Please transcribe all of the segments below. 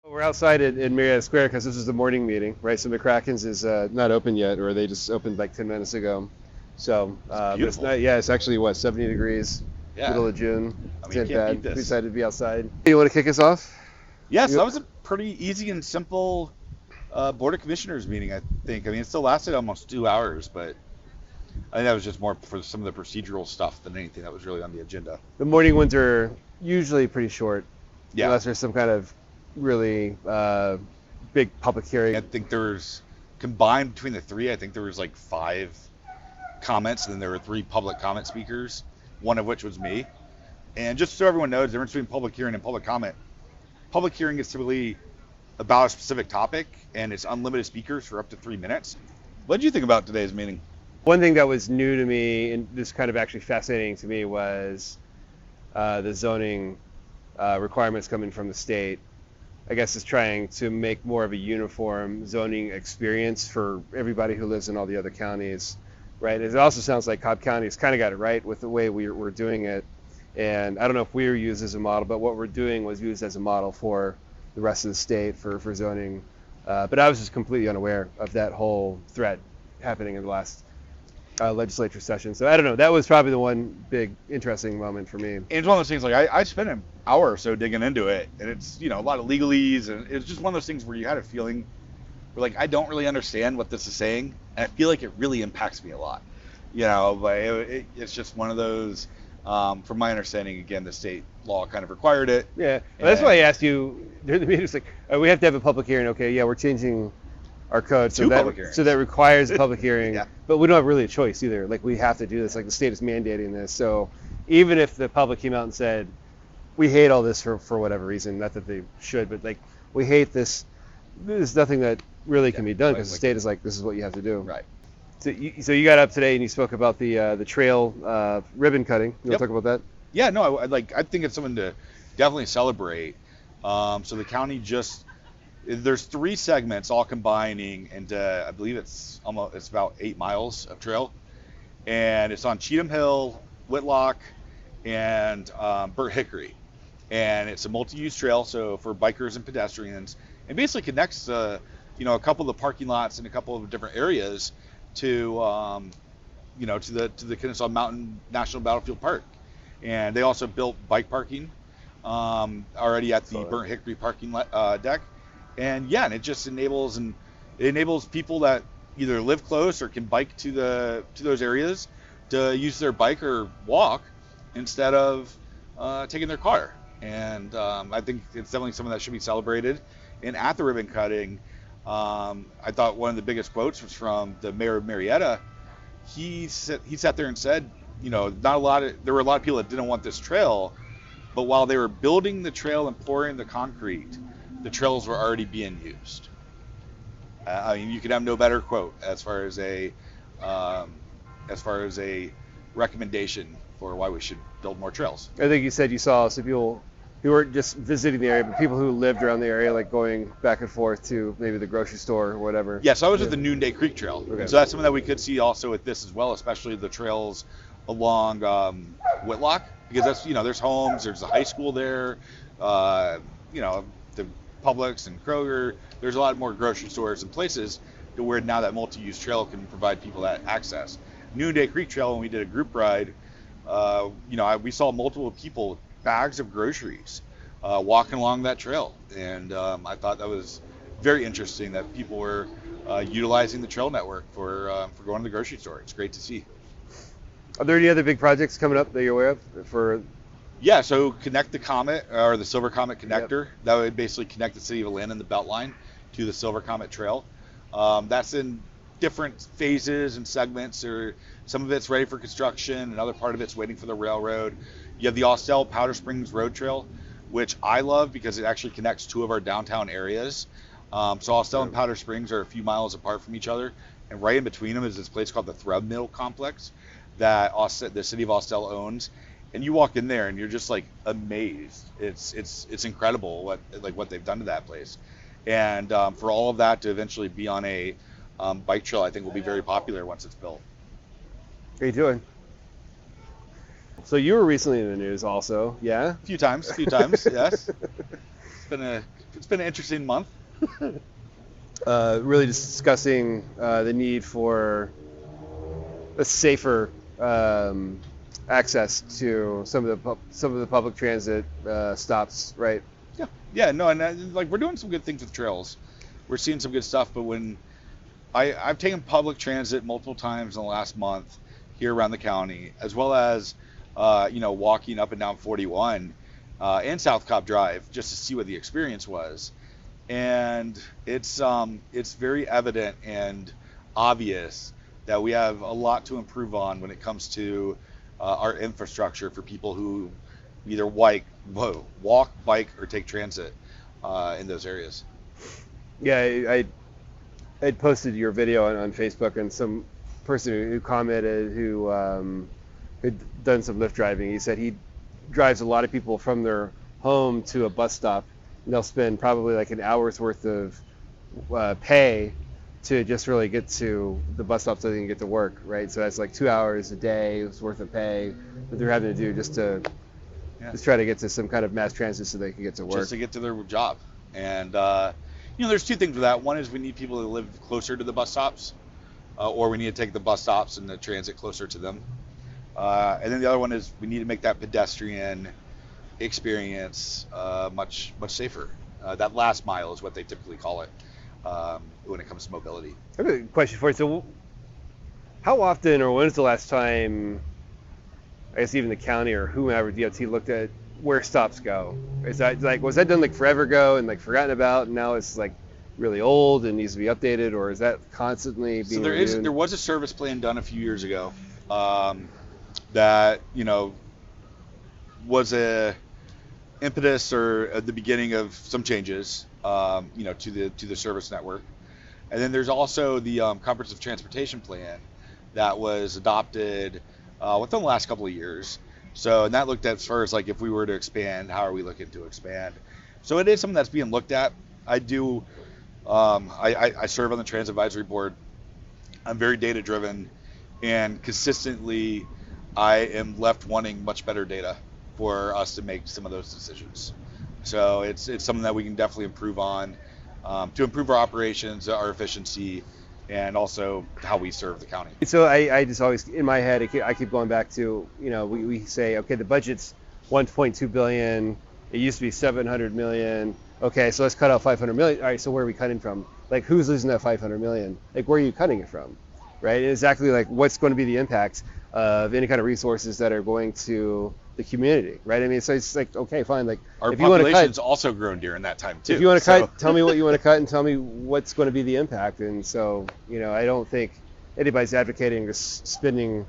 We're outside in Marietta Square because this is the morning meeting, right? So McCracken's is not open yet, or they just opened like 10 minutes ago. So, It's but it's beautiful. not. Yeah, it's actually what 70 degrees, Yeah. middle of June. I mean, you It's not can't bad. beat We this. decided to be outside. You want to kick us off? Yes, You, that was a pretty easy and simple Board of Commissioners meeting, I think. I mean, it still lasted almost 2 hours, but I think that was just more for some of the procedural stuff than anything that was really on the agenda. the morning ones are usually pretty short, Yeah. unless there's some kind of really big public I hearing. think there's, combined between the three, I think there was like 5 comments, and then there were 3 public comment speakers, one of which was me. And just so everyone knows, the difference between public hearing and public comment, public hearing is typically about a specific topic, and it's unlimited speakers for up to 3 minutes. What did you think about today's meeting? One thing that was new to me and just kind of actually fascinating to me was the zoning requirements coming from the state. I guess is trying to make more of a uniform zoning experience for everybody who lives in all the other counties, right? It also sounds like Cobb County has kind of got it right with the way we're doing it. And I don't know if we were used as a model, but what we're doing was used as a model for the rest of the state for zoning. But I was just completely unaware of that whole threat happening in the last legislature session. So I don't know. That was probably the one big interesting moment for me. And it's one of those things, like, I spent an hour or so digging into it, and it's, a lot of legalese, and it's just one of those things where you had a feeling where, like, I don't really understand what this is saying, and I feel like it really impacts me a lot. But it's just one of those, from my understanding, again, the state law kind of required it. Yeah, well, that's why I asked you during the meeting. It's like we have to have a public hearing. Okay, yeah, we're changing our code so 2 that public hearings. requires a public hearing. Yeah. But we don't have really a choice either. Like we have to do this. Like the state is mandating this. So even if the public came out and said we hate all this for whatever reason, not that they should, but like we hate this, there's nothing that really can be done because the state is like this is what you have to do. Right. So you got up today and you spoke about the trail ribbon cutting. You want Yep. to talk about that? Yeah, no, I think it's something to definitely celebrate. So the county there's 3 segments all combining into, I believe it's about 8 miles of trail, and it's on Cheatham Hill, Whitlock, and Burt Hickory, and it's a multi-use trail, so for bikers and pedestrians, and basically connects a couple of the parking lots in a couple of different areas to to the Kennesaw Mountain National Battlefield Park. And they also built bike parking already at the Burnt Hickory parking deck. And yeah, and it just enables people that either live close or can bike to those areas to use their bike or walk instead of taking their car. And I think it's definitely something that should be celebrated. And at the ribbon cutting, I thought one of the biggest quotes was from the mayor of Marietta. He sat there and said, there were a lot of people that didn't want this trail, but while they were building the trail and pouring the concrete, the trails were already being used. I mean, you could have no better quote as far as a recommendation for why we should build more trails. I think you said you saw some people who weren't just visiting the area, but people who lived around the area, like going back and forth to maybe the grocery store or whatever. Yeah, so I was at the Noonday Creek Trail. Okay. So that's something that we could see also with this as well, especially the trails along Whitlock, because that's, there's homes, there's a high school there, the Publix and Kroger. There's a lot more grocery stores and places to where now that multi-use trail can provide people that access. Noonday Creek Trail, when we did a group ride, we saw multiple people, bags of groceries, walking along that trail, and I thought that was very interesting that people were utilizing the trail network for going to the grocery store. It's great to see. Are there any other big projects coming up that you're aware of? Yeah, so connect the Comet, or the Silver Comet connector. Yep. That would basically connect the city of Atlanta and the Beltline to the Silver Comet Trail. That's in different phases and segments. Some of it's ready for construction, another part of it's waiting for the railroad. You have the Austell Powder Springs Road Trail, which I love because it actually connects 2 of our downtown areas. So Austell and Powder Springs are a few miles apart from each other, and right in between them is this place called the Thread Mill Complex that the city of Austell owns. And you walk in there and you're just like amazed. It's incredible what they've done to that place. And for all of that to eventually be on a bike trail, I think will be very popular once it's built. How you doing? So you were recently in the news also, yeah? A few times, yes. been an interesting month. Really discussing the need for a safer access to some of the public transit stops, right? Yeah, no, and like we're doing some good things with trails. We're seeing some good stuff, but when I've taken public transit multiple times in the last month here around the county, as well as walking up and down 41 and South Cobb Drive just to see what the experience was. And it's very evident and obvious that we have a lot to improve on when it comes to our infrastructure for people who either walk, bike, or take transit in those areas. Yeah, I posted your video on Facebook, and some person who commented who had done some Lyft driving. He said he drives a lot of people from their home to a bus stop, and they'll spend probably like an hour's worth of pay to just really get to the bus stop so they can get to work, right? So that's like 2 hours a day worth of pay that they're having to do just to try to get to some kind of mass transit so they can get to work. Just to get to their job. And there's two things with that. One is we need people to live closer to the bus stops, or we need to take the bus stops and the transit closer to them. And then the other one is we need to make that pedestrian experience much safer. That last mile is what they typically call it when it comes to mobility. I have a question for you. So how often, or when is the last time, I guess even the county or whomever, DOT, looked at where stops go? Is that was that done like forever ago and like forgotten about, and now it's like really old and needs to be updated, or is that constantly being reviewed? There was a service plan done a few years ago that was a impetus or at the beginning of some changes to the service network. And then there's also the comprehensive transportation plan that was adopted within the last couple of years. So, and that looked at as far as like if we were to expand, how are we looking to expand? So it is something that's being looked at. I do. I serve on the Transit Advisory Board. I'm very data driven, and consistently, I am left wanting much better data for us to make some of those decisions. So it's something that we can definitely improve on to improve our operations, our efficiency, and also how we serve the county. So I just always, in my head, I keep going back to, we say, okay, the budget's $1.2 billion. It used to be $700 million. Okay, so let's cut out $500 million. All right, so where are we cutting from? Like, who's losing that $500 million? Like, where are you cutting it from? Right? And exactly like what's going to be the impact of any kind of resources that are going to the community, right? I mean, so it's like, okay, fine. Like, our population's also grown during that time too. If you want to cut, tell me what you want to cut and tell me what's going to be the impact. And so, I don't think anybody's advocating just spending,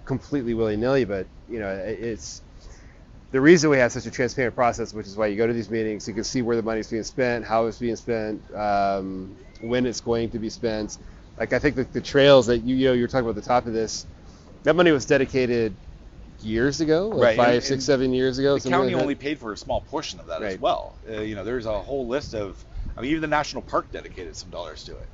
completely willy-nilly, but it's the reason we have such a transparent process, which is why you go to these meetings, you can see where the money's being spent, how it's being spent, when it's going to be spent. Like, I think the trails that you're talking about at the top of this, that money was dedicated years ago, like right. 5, 6, 7 years ago. The county only paid for a small portion of that as well. There's a whole list of, even the national park dedicated some dollars to it,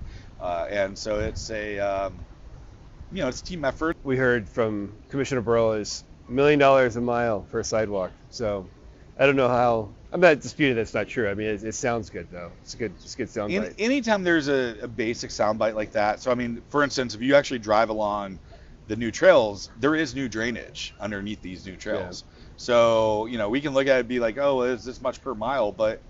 and so it's it's a team effort. We heard from Commissioner Burrow is $1 million a mile for a sidewalk. So I don't know how. I'm not disputing that's not true. I mean, it sounds good though. It's a good soundbite. Anytime there's a basic soundbite like that. So I mean, for instance, if you actually drive along the new trails, there is new drainage underneath these new trails. Yeah. So, we can look at it and be like, oh, is this much per mile? But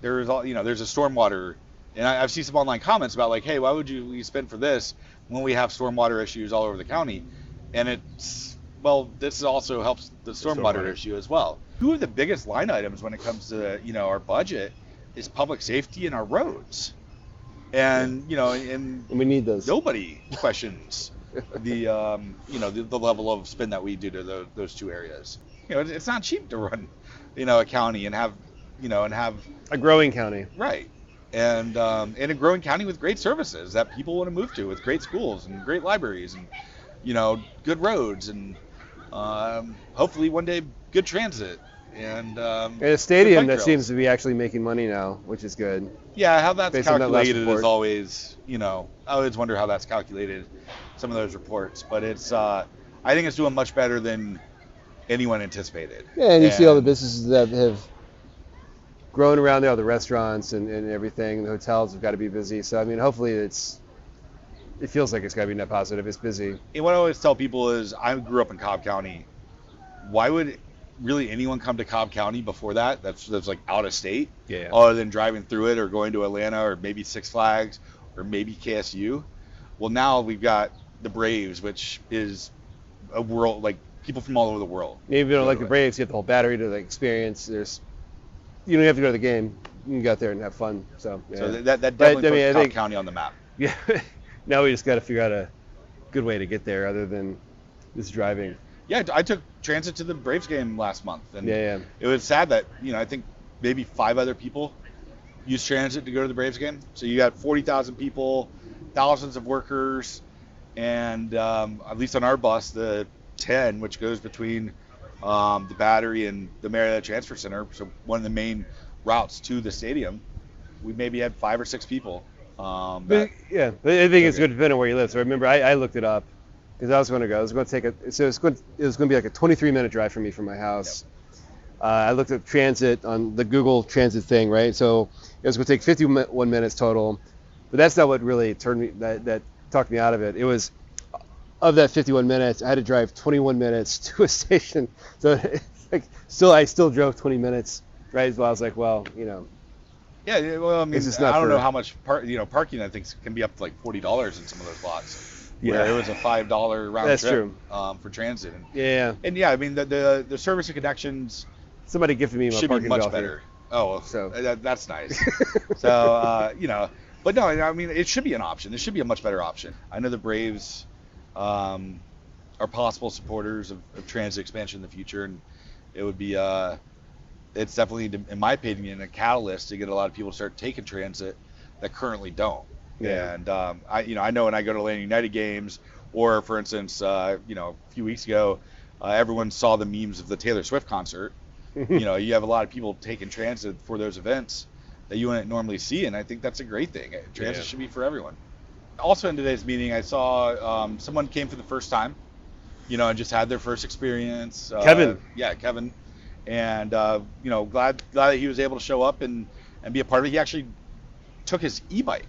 there's there's a stormwater, and I've seen some online comments about like, hey, why would you spend for this when we have stormwater issues all over the county? And this also helps the stormwater issue as well. Two of the biggest line items when it comes to, our budget is public safety and our roads. And, and we need those. Nobody questions the level of spend that we do to those two areas. It's not cheap to run, a county and have a growing county. Right. And a growing county with great services that people want to move to, with great schools and great libraries and, good roads and hopefully one day good transit and a stadium that seems to be actually making money now, which is good. Yeah, how that's calculated is always, I always wonder how that's calculated, some of those reports, but it's I think it's doing much better than anyone anticipated. Yeah, and you see all the businesses that have growing around there, all the restaurants and everything. The hotels have got to be busy. So I mean, hopefully it feels like it's got to be net positive. It's busy. And what I always tell people is, I grew up in Cobb County. Why would really anyone come to Cobb County before that? That's like out of state, Yeah. other than driving through it or going to Atlanta or maybe Six Flags or maybe KSU. Well, now we've got the Braves, which is a world, like people from all over the world. Maybe if you don't like the Braves, you get the whole battery to the experience. You don't have to go to the game. You can go out there and have fun. So, yeah. So that definitely puts I Cobb think, County on the map. Yeah. Now we just got to figure out a good way to get there other than just driving. Yeah, I took transit to the Braves game last month, and Yeah. it was sad that, I think maybe 5 other people used transit to go to the Braves game. So you got 40,000 people, thousands of workers, and at least on our bus, the 10, which goes between the Battery and the Marietta Transfer Center, so one of the main routes to the stadium, we maybe had 5 or 6 people. But I think it's good depending on where you live. So remember, I looked it up because I was going to go. I was going to take it was going to be like a 23-minute drive for me from my house. Yep. I looked at transit on the Google Transit thing, right? So it was going to take 51 minutes total, but that's not what really turned me that talked me out of it. It was, of that 51 minutes, I had to drive 21 minutes to a station. So it's like I still drove 20 minutes, right? So I was like, well, Yeah, well, I mean, I don't know how much parking, I think, can be up to like $40 in some of those lots. Yeah, where it was a $5 round that's trip true. For transit. And I mean, the service and connections somebody gifted me my should parking be much belt better. here. Oh, so that's nice. So but no, I mean, it should be an option. It should be a much better option. I know the Braves are possible supporters of transit expansion in the future, and it would be it's definitely, in my opinion, a catalyst to get a lot of people to start taking transit that currently don't. Yeah. And I know when I go to Atlanta United games, or for instance, a few weeks ago, everyone saw the memes of the Taylor Swift concert. You have a lot of people taking transit for those events that you wouldn't normally see, and I think that's a great thing. Transit should be for everyone. Also in today's meeting, I saw someone came for the first time, and just had their first experience. Kevin. Yeah, Kevin. And glad that he was able to show up and be a part of it. He actually took his e-bike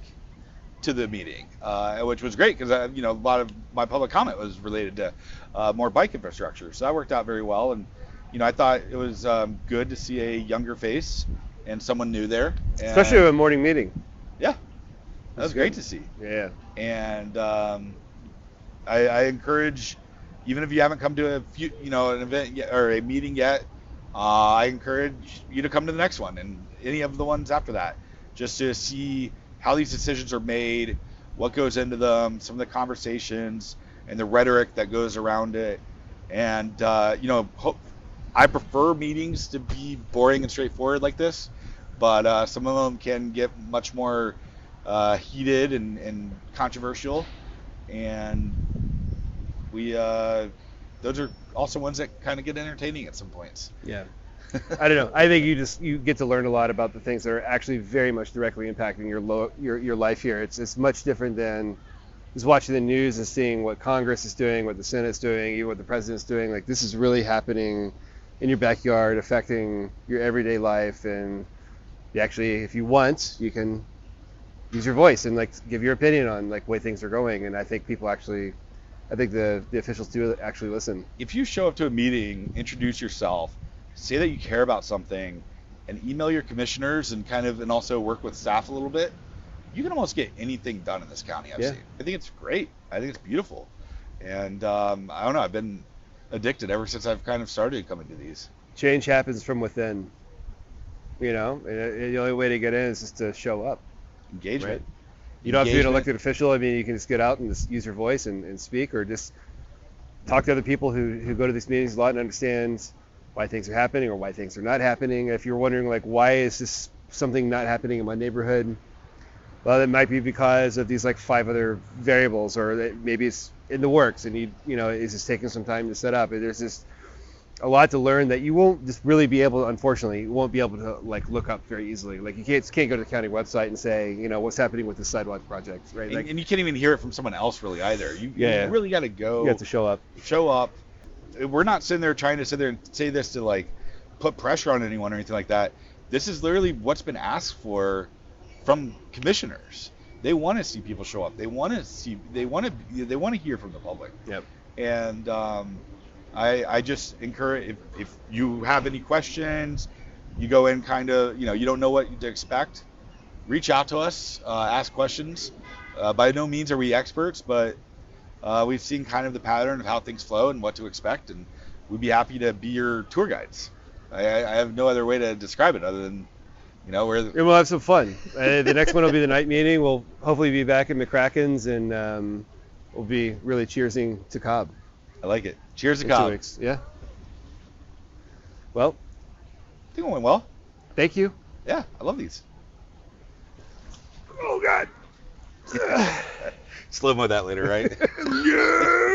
to the meeting, which was great because a lot of my public comment was related to more bike infrastructure. So that worked out very well, and I thought it was good to see a younger face and someone new there. And, especially at a morning meeting. Yeah, that was great to see. Yeah. And I encourage, even if you haven't come to an event yet, or a meeting yet, I encourage you to come to the next one and any of the ones after that, just to see how these decisions are made, what goes into them, some of the conversations and the rhetoric that goes around it. And I prefer meetings to be boring and straightforward like this, but some of them can get much more heated and controversial, and those are also ones that kind of get entertaining at some points. Yeah. I don't know. I think you get to learn a lot about the things that are actually very much directly impacting your life here. It's much different than just watching the news and seeing what Congress is doing, what the Senate's doing, even what the president's doing. Like, this is really happening in your backyard, affecting your everyday life, and you actually, if you want, you can use your voice and give your opinion on way things are going. And I think people actually, the officials do actually listen. If you show up to a meeting, introduce yourself, say that you care about something, and email your commissioners and also work with staff a little bit, you can almost get anything done in this county. I've seen. I think it's great. I think it's beautiful. And I don't know, I've been addicted ever since I've kind of started coming to these. Change happens from within. And the only way to get in is just to show up. Engagement. Right? You don't have to be an elected official. I mean, you can just get out and just use your voice and speak, or just talk to other people who go to these meetings a lot and understand why things are happening or why things are not happening. If you're wondering, why is this something not happening in my neighborhood? Well, it might be because of these 5 other variables, or maybe it's in the works and it's just taking some time to set up. There's just a lot to learn that you won't just really be able to, unfortunately, you won't be able to look up very easily. You can't go to the county website and say, what's happening with the sidewalk project, right? And you can't even hear it from someone else really either. You really got to go. You have to show up. We're not sitting there trying to sit there and say this to put pressure on anyone or anything like that. this is literally what's been asked for from commissioners. They want to see people show up. They want to hear from the public. Yep. And I just encourage, if you have any questions, you go in kind of, you don't know what to expect, reach out to us, ask questions. By no means are we experts, but we've seen kind of the pattern of how things flow and what to expect, and we'd be happy to be your tour guides. I have no other way to describe it other than, we're... And we'll have some fun. The next one will be the night meeting. We'll hopefully be back at McCracken's, and we'll be really cheersing to Cobb. I like it. Cheers to in 2 Cobb. weeks. Yeah. Well, I think it went well. thank you. Yeah, I love these. Oh, God. Slow-mo that later, right? Yeah.